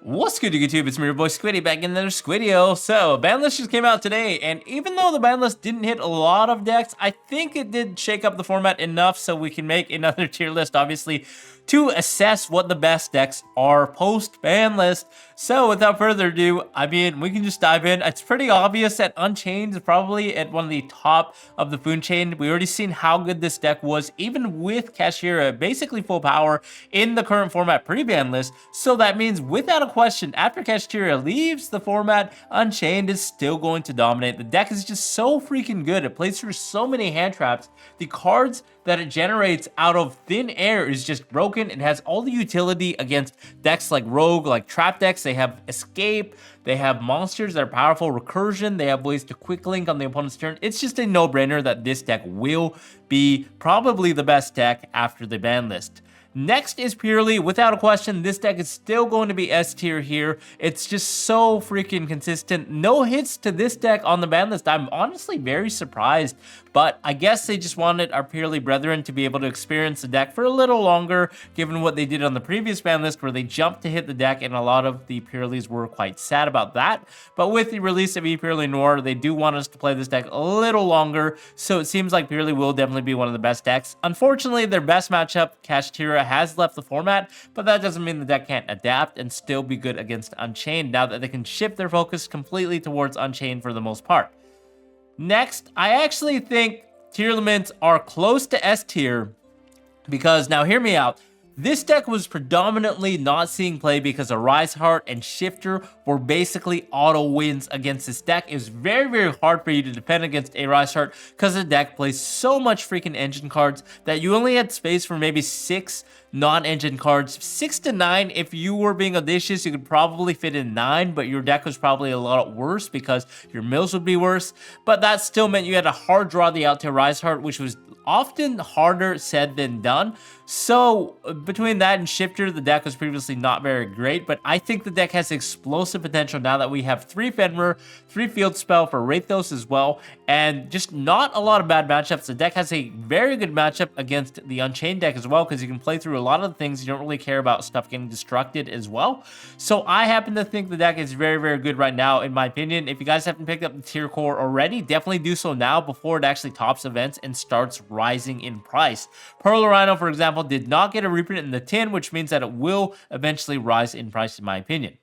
What's good, YouTube? It's me, your boy Squiddy, back in another Squidio. So, ban list just came out today, and even though the ban list didn't hit a lot of decks, I think it did shake up the format enough so we can make another tier list, obviously, to assess what the best decks are post-ban list. So, without further ado, I mean, we can just dive in. It's pretty obvious that Unchained is probably at one of the top of the P.U.N.K chain. We already seen how good this deck was, even with KASHTIRA basically full power in the current format pre-ban list. So that means, without a question, after KASHTIRA leaves the format, Unchained is still going to dominate. The deck is just so freaking good. It plays through so many hand traps. The cards that it generates out of thin air is just broken. It has all the utility against decks like Rogue, like trap decks. They have Escape, they have monsters that are powerful, Recursion, they have ways to quick link on the opponent's turn. It's just a no-brainer that this deck will be probably the best deck after the ban list. Next is Purely. Without a question, this deck is still going to be S tier here. It's just so freaking consistent. No hits to this deck on the ban list. I'm honestly very surprised, but I guess they just wanted our Purely brethren to be able to experience the deck for a little longer, given what they did on the previous ban list where they jumped to hit the deck, and a lot of the Purelys were quite sad about that. But with the release of Purely Noir, they do want us to play this deck a little longer, so it seems like Purely will definitely be one of the best decks. Unfortunately, their best matchup, KASHTIRA, has left the format, but that doesn't mean the deck can't adapt and still be good against Unchained now that they can shift their focus completely towards Unchained for the most part. Next, I actually think Tearlaments are close to S tier because, now hear me out, this deck was predominantly not seeing play because a Rise Heart and Shifter were basically auto wins against this deck. It was very, very hard for you to defend against a Rise Heart because the deck plays so much freaking engine cards that you only had space for maybe 6 non-engine cards. 6 to 9, if you were being audacious, you could probably fit in 9, but your deck was probably a lot worse because your mills would be worse. But that still meant you had to hard draw the out to Rise Heart, which was often harder said than done. So between that and Shifter, the deck was previously not very great, but I think the deck has explosive potential now that we have 3 Fenrir, 3 Field Spell for Wraithos as well, and just not a lot of bad matchups. The deck has a very good matchup against the Unchained deck as well, because you can play through a lot of the things. You don't really care about stuff getting destructed as well. So I happen to think the deck is very, very good right now, in my opinion. If you guys haven't picked up the tier core already, definitely do so now before it actually tops events and starts rising in price. Pearl Rhino, for example, did not get a reprint in the tin, which means that it will eventually rise in price, in my opinion.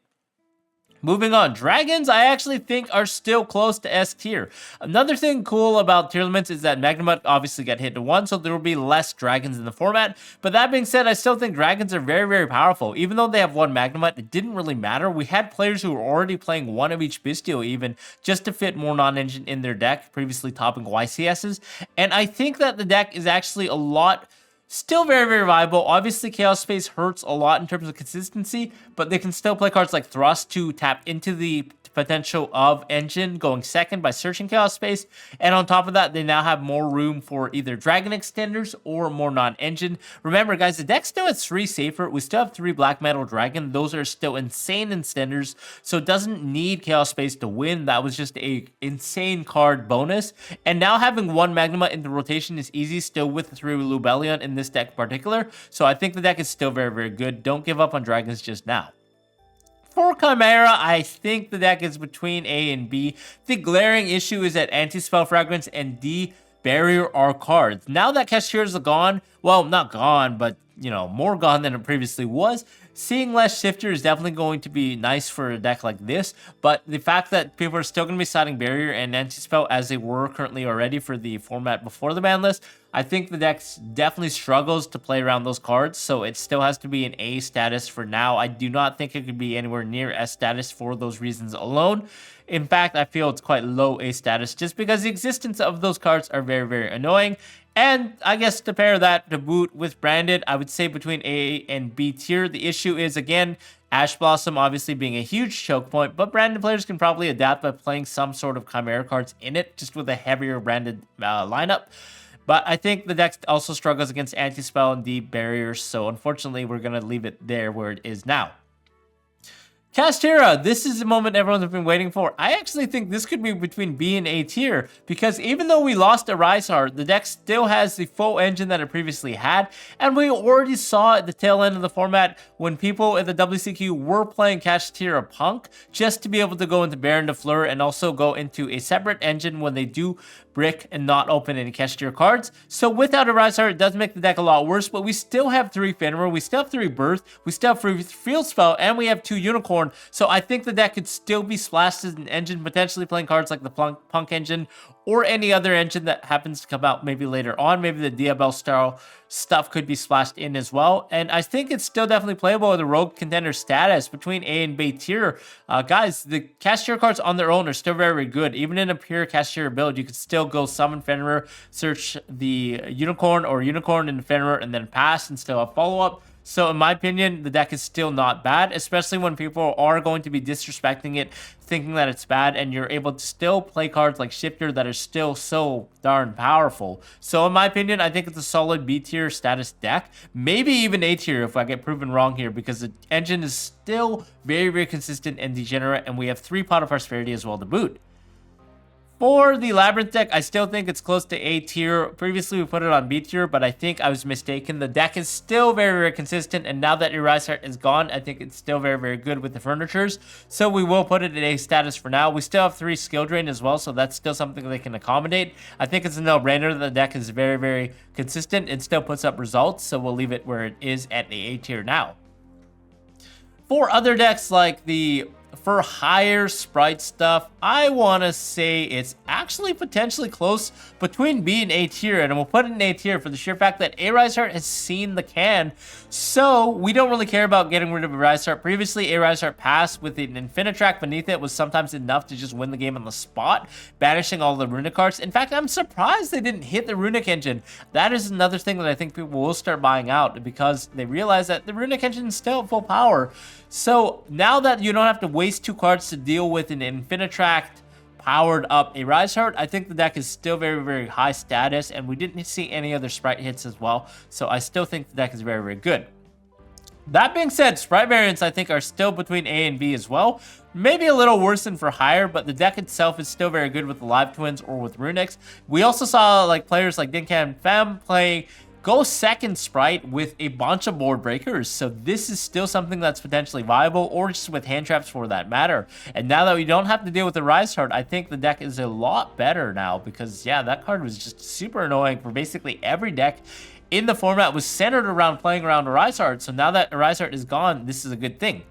Moving on, Dragons, I actually think are still close to S tier. Another thing cool about Tearlaments is that Magnemite obviously got hit to 1, so there will be less Dragons in the format. But that being said, I still think Dragons are very, very powerful. Even though they have 1 Magnemite, it didn't really matter. We had players who were already playing 1 of each Bistio even, just to fit more non-engine in their deck, previously topping YCSs. And I think that the deck is actually a lot... still very, very viable. Obviously, Chaos Space hurts a lot in terms of consistency, but they can still play cards like Thrust to tap into the potential of Engine going second by searching Chaos Space. And on top of that, they now have more room for either Dragon Extenders or more non-engine. Remember, guys, the deck still has 3 Safer. We still have 3 Black Metal Dragon. Those are still insane extenders, so it doesn't need Chaos Space to win. That was just a insane card bonus. And now having 1 Magnemite in the rotation is easy still with 3 Lubellion in this deck in particular. So I think the deck is still very, very good. Don't give up on Dragons just now. For Chimera, I think the deck is between A and B. The glaring issue is that Anti-Spell Fragments and D Barrier are cards. Now that KASHTIRA is gone, well, not gone, but, you know, more gone than it previously was, seeing less Shifter is definitely going to be nice for a deck like this, but the fact that people are still going to be siding Barrier and Anti-Spell as they were currently already for the format before the ban list, I think the deck definitely struggles to play around those cards, so it still has to be an A status for now. I do not think it could be anywhere near S status for those reasons alone. In fact, I feel it's quite low A status just because the existence of those cards are very, very annoying. And I guess to pair that to boot with Branded, I would say between A and B tier. The issue is, again, Ash Blossom obviously being a huge choke point, but Branded players can probably adapt by playing some sort of Chimera cards in it, just with a heavier Branded lineup. But I think the deck also struggles against Anti-Spell and D Barriers, so unfortunately we're going to leave it there where it is now. KASHTIRA, this is the moment everyone's been waiting for. I actually think this could be between B and A tier, because even though we lost a Rise Heart, the deck still has the full engine that it previously had, and we already saw at the tail end of the format when people at the WCQ were playing KASHTIRA Punk just to be able to go into Baron de Fleur and also go into a separate engine when they do brick and not open any KASHTIRA cards. So without a Rise Heart, it does make the deck a lot worse, but we still have 3 Fenrir, we still have 3 Birth, we still have 3 Field Spell, and we have 2 Unicorn. So I think the deck could still be splashed as an engine, potentially playing cards like the Punk engine or any other engine that happens to come out maybe later on. Maybe the Diabel style stuff could be splashed in as well. And I think it's still definitely playable with a rogue contender status between A and B tier. Guys, the KASHTIRA cards on their own are still very, very good. Even in a pure KASHTIRA build, you could still go summon Fenrir, search the Unicorn or Unicorn in Fenrir, and then pass and still have follow-up. So in my opinion, the deck is still not bad, especially when people are going to be disrespecting it, thinking that it's bad, and you're able to still play cards like Shifter that are still so darn powerful. So in my opinion, I think it's a solid B tier status deck, maybe even A tier if I get proven wrong here, because the engine is still very, very consistent and degenerate, and we have 3 Pot of Prosperity as well to boot. For the Labyrinth deck, I still think it's close to A tier. Previously, we put it on B tier, but I think I was mistaken. The deck is still very, very consistent, and now that Rise Heart is gone, I think it's still very, very good with the furnitures. So we will put it in A status for now. We still have 3 skill drain as well, so that's still something they can accommodate. I think it's a no-brainer that the deck is very, very consistent. It still puts up results, so we'll leave it where it is at the A tier now. For other decks like the FURHIRE Sprite stuff, I want to say it's actually potentially close between B and A tier, and we'll put it in A tier for the sheer fact that A Rise Heart has seen the can, so we don't really care about getting rid of a Rise Heart. Previously, A Rise Heart Pass with an Infinitrack beneath it was sometimes enough to just win the game on the spot, banishing all the RUNICK cards. In fact, I'm surprised they didn't hit the RUNICK engine. That is another thing that I think people will start buying out, because they realize that the RUNICK engine is still at full power. So now that you don't have to waste 2 cards to deal with an Infinitrack powered up a Rise Heart, I think the deck is still very, very high status, and we didn't see any other Sprite hits as well. So I still think the deck is very, very good. That being said, Sprite variants I think are still between A and B as well. Maybe a little worse than FURHIRE, but the deck itself is still very good with the Live Twins or with RUNICKs. We also saw like players like Dinkan Fem play Go second Sprite with a bunch of board breakers, so this is still something that's potentially viable, or just with hand traps for that matter. And now that we don't have to deal with the Rise Heart, I think the deck is a lot better now, because yeah, that card was just super annoying for basically every deck in the format was centered around playing around a Rise Heart. So now that a Rise Heart is gone, this is a good thing.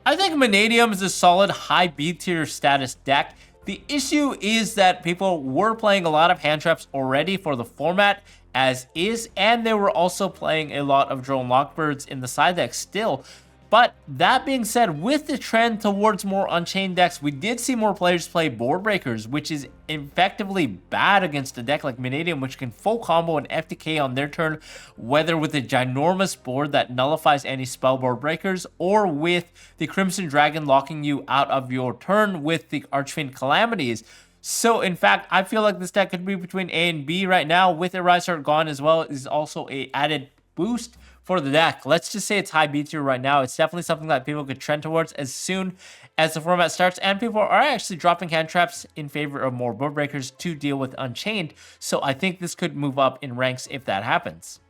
I think MANNADIUM is a solid high B tier status deck. The issue is that people were playing a lot of hand traps already for the format as is, and they were also playing a lot of Drone Lockbirds in the side deck still. But that being said, with the trend towards more Unchained decks, we did see more players play Board Breakers, which is effectively bad against a deck like MANNADIUM, which can full combo an FTK on their turn, whether with a ginormous board that nullifies any spell Board Breakers, or with the Crimson Dragon locking you out of your turn with the Archfiend Calamities. So, in fact, I feel like this deck could be between A and B right now, with a Rise Heart gone as well. Is also a added boost for the deck. Let's just say it's high B tier right now. It's definitely something that people could trend towards as soon as the format starts, and people are actually dropping hand traps in favor of more board breakers to deal with Unchained. So I think this could move up in ranks if that happens.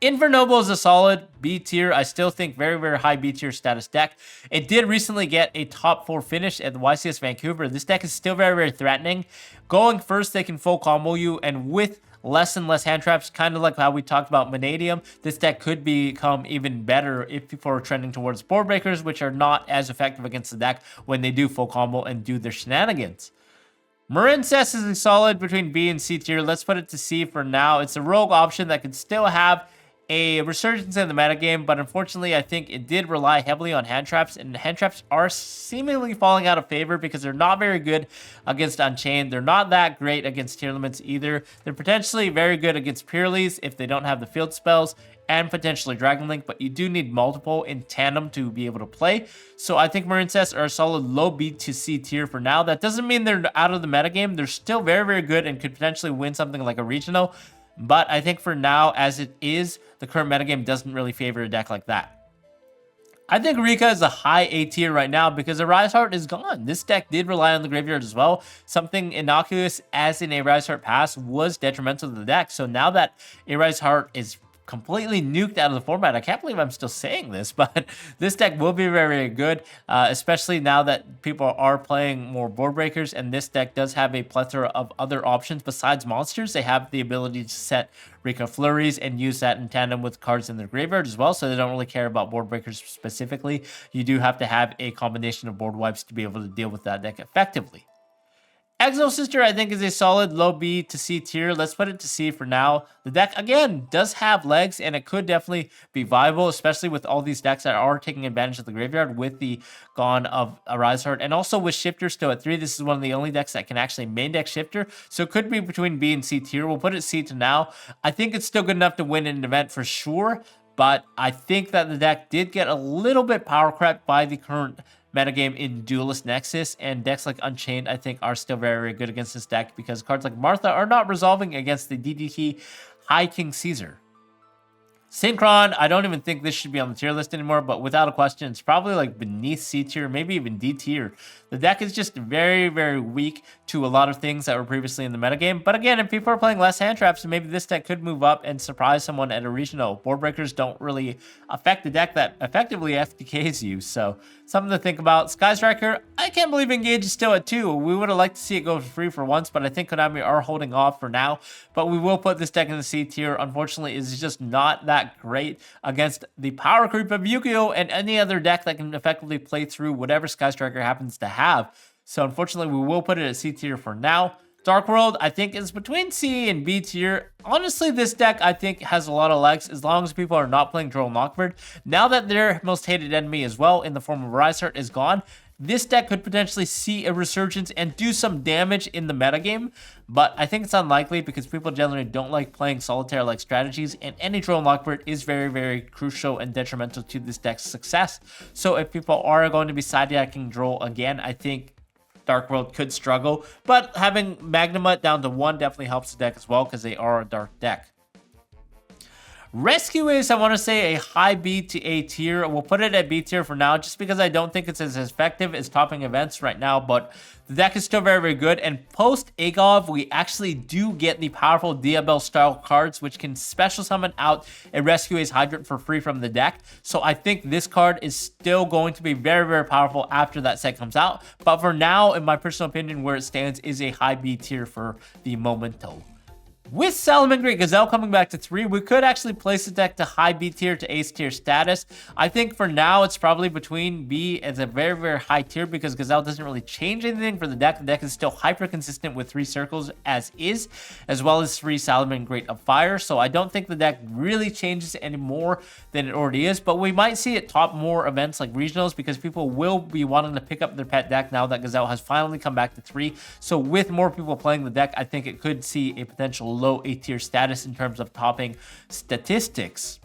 INFERNOBLE is a solid B tier. I still think very, very high B tier status deck. It did recently get a top 4 finish at the YCS Vancouver. This deck is still very, very threatening. Going first, they can full combo you, and with less and less hand traps, kind of like how we talked about MANNADIUM, this deck could become even better if people are trending towards board breakers, which are not as effective against the deck when they do full combo and do their shenanigans. MARINCESS is a solid between B and C tier. Let's put it to C for now. It's a rogue option that can still have a resurgence in the metagame, but unfortunately I think it did rely heavily on hand traps, and hand traps are seemingly falling out of favor because they're not very good against Unchained. They're not that great against Tearlaments either. They're potentially very good against PURRELYs if they don't have the field spells, and potentially Dragon Link, but you do need multiple in tandem to be able to play. So I think MARINCESS are a solid low B to C tier for now. That doesn't mean they're out of the metagame. They're still very, very good and could potentially win something like a regional. But I think for now, as it is, the current metagame doesn't really favor a deck like that. I think Rikka is a high A tier right now because Arise Heart is gone. This deck did rely on the graveyard as well. Something innocuous as in Arise Heart Pass was detrimental to the deck. So now that Arise Heart is completely nuked out of the format, I can't believe I'm still saying this, but this deck will be very, very good, especially now that people are playing more board breakers, and this deck does have a plethora of other options besides monsters. They have the ability to set Rikka Flurries and use that in tandem with cards in their graveyard as well, so they don't really care about board breakers specifically. You do have to have a combination of board wipes to be able to deal with that deck effectively. EXOSISTER, I think, is a solid low B to C tier. Let's put it to C for now. The deck, again, does have legs, and it could definitely be viable, especially with all these decks that are taking advantage of the graveyard with the gone of Arise Heart. And also with Shifter still at 3, this is one of the only decks that can actually main deck Shifter. So it could be between B and C tier. We'll put it C to now. I think it's still good enough to win an event for sure, but I think that the deck did get a little bit power crept by the current metagame in Duelist Nexus, and decks like Unchained, I think, are still very, very good against this deck because cards like Martha are not resolving against the DDT High King Caesar. Synchron, I don't even think this should be on the tier list anymore, but without a question, it's probably like beneath C tier, maybe even D tier. The deck is just very, very weak to a lot of things that were previously in the metagame. But again, if people are playing less hand traps, maybe this deck could move up and surprise someone at a regional. Board breakers don't really affect the deck that effectively FTKs you, so something to think about. Sky Striker, I can't believe Engage is still at 2. We would have liked to see it go for free for once, but I think Konami are holding off for now. But we will put this deck in the C tier. Unfortunately, it's just not that great against the power creep of Yugioh and any other deck that can effectively play through whatever Sky Striker happens to have. So unfortunately, we will put it at C tier for now. Dark World, I think, is between C and B tier. Honestly, this deck, I think, has a lot of legs as long as people are not playing Droll Knockbird. Now that their most hated enemy as well, in the form of Rise Heart, is gone, this deck could potentially see a resurgence and do some damage in the metagame, but I think it's unlikely because people generally don't like playing solitaire-like strategies, and any Droll Knockbird is very, very crucial and detrimental to this deck's success. So if people are going to be side-decking Droll again, I think Dark World could struggle, but having Magnamut down to 1 definitely helps the deck as well because they are a dark deck. Rescue is, I want to say, a high B to A tier. We'll put it at B tier for now just because I don't think it's as effective as topping events right now, but the deck is still very, very good. And post Agov, we actually do get the powerful Diabel style cards, which can special summon out a Rescue Ace Hydrant for free from the deck. So I think this card is still going to be very, very powerful after that set comes out. But for now, in my personal opinion, where it stands is a high B tier for the momento. With Salamangreat Gazelle coming back to 3, we could actually place the deck to high B tier to Ace tier status. I think for now, it's probably between B as a very, very high tier because Gazelle doesn't really change anything for the deck. The deck is still hyper consistent with 3 circles as is, as well as 3 Salamangreat of Fire. So I don't think the deck really changes any more than it already is, but we might see it top more events like regionals because people will be wanting to pick up their pet deck now that Gazelle has finally come back to 3. So with more people playing the deck, I think it could see a potential low A tier status in terms of topping statistics.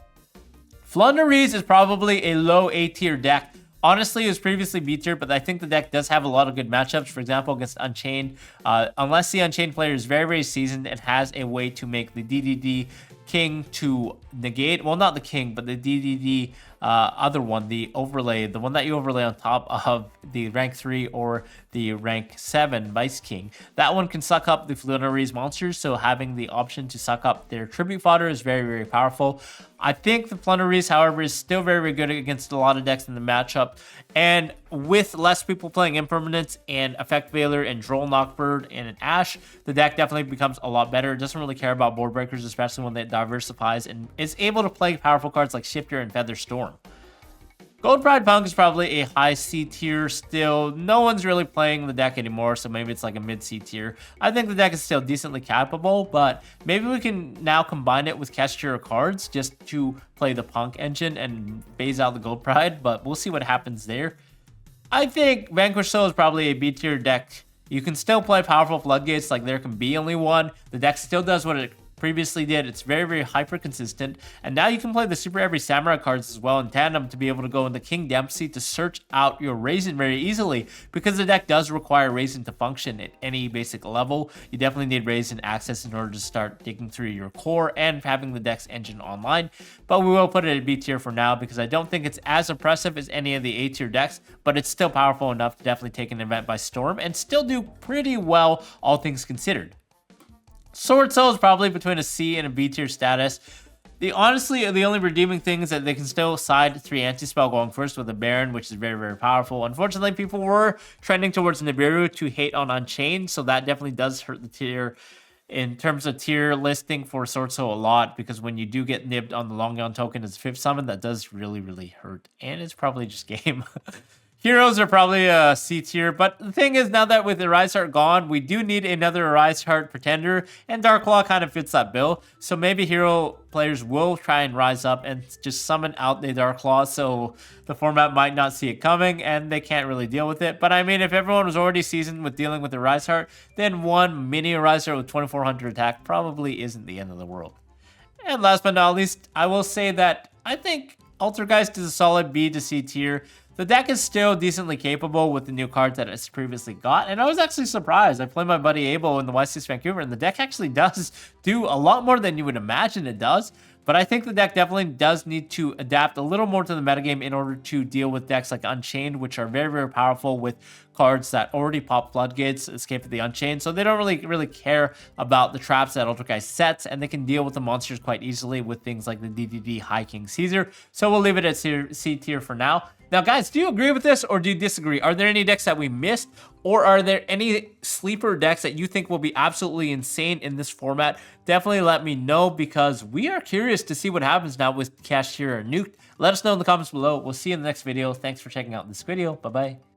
FLOOWANDEREEZE is probably a low A tier deck. Honestly, it was previously B tier, but I think the deck does have a lot of good matchups. For example, against Unchained, unless the Unchained player is very, very seasoned and has a way to make the DDD King to negate, well, not the King, but the DDD other one, the overlay, the one that you overlay on top of the rank 3 or the rank 7 Vice King. That one can suck up the FLOOWANDEREEZE monsters, so having the option to suck up their tribute fodder is very, very powerful. I think the FLOOWANDEREEZE, however, is still very, very good against a lot of decks in the matchup, and with less people playing Impermanence and Effect Veiler and Droll Knockbird and an Ash, the deck definitely becomes a lot better. It doesn't really care about board breakers, especially when it diversifies and is able to play powerful cards like Shifter and Feather Storm. Gold Pride Punk is probably a high C tier still. No one's really playing the deck anymore, so maybe it's like a mid C tier. I think the deck is still decently capable, but maybe we can now combine it with KASHTIRA cards just to play the Punk engine and phase out the Gold Pride, but we'll see what happens there. I think Vanquish Soul is probably a B tier deck. You can still play powerful Floodgates like there can be only one. The deck still does what it previously did. It's very, very hyper consistent. And now you can play the Super Heavy Samurai cards as well in tandem to be able to go into King Dempsey to search out your Raisin very easily, because the deck does require Raisin to function at any basic level. You definitely need Raisin access in order to start digging through your core and having the deck's engine online. But we will put it at B tier for now because I don't think it's as oppressive as any of the A tier decks, but it's still powerful enough to definitely take an event by storm and still do pretty well, all things considered. SWORDSOUL is probably between a C and a B tier status. Honestly, the only redeeming thing is that they can still side 3 anti-spell going first with a Baron, which is very, very powerful. Unfortunately, people were trending towards Nibiru to hate on Unchained, so that definitely does hurt the tier in terms of tier listing for SWORDSOUL a lot, because when you do get nibbed on the Longyeon token as a 5th summon, that does really, really hurt, and it's probably just game. Heroes are probably a C tier, but the thing is, now that with Arise Heart gone, we do need another Arise Heart Pretender, and Dark Claw kind of fits that bill. So maybe hero players will try and rise up and just summon out the Dark Claw, so the format might not see it coming, and they can't really deal with it. But I mean, if everyone was already seasoned with dealing with Arise Heart, then one mini Arise Heart with 2400 attack probably isn't the end of the world. And last but not least, I will say that I think Altergeist is a solid B to C tier. The deck is still decently capable with the new cards that it's previously got, and I was actually surprised. I played my buddy Abel in the Y6 Vancouver, and the deck actually does do a lot more than you would imagine it does. But I think the deck definitely does need to adapt a little more to the metagame in order to deal with decks like Unchained, which are very, very powerful with cards that already pop Floodgates, Escape of the Unchained. So they don't really care about the traps that Altergeist sets, and they can deal with the monsters quite easily with things like the DDD High King Caesar. So we'll leave it at C tier for now. Now, guys, do you agree with this or do you disagree? Are there any decks that we missed, or are there any sleeper decks that you think will be absolutely insane in this format? Definitely let me know, because we are curious to see what happens now with KASHTIRA Nuked. Let us know in the comments below. We'll see you in the next video. Thanks for checking out this video. Bye-bye.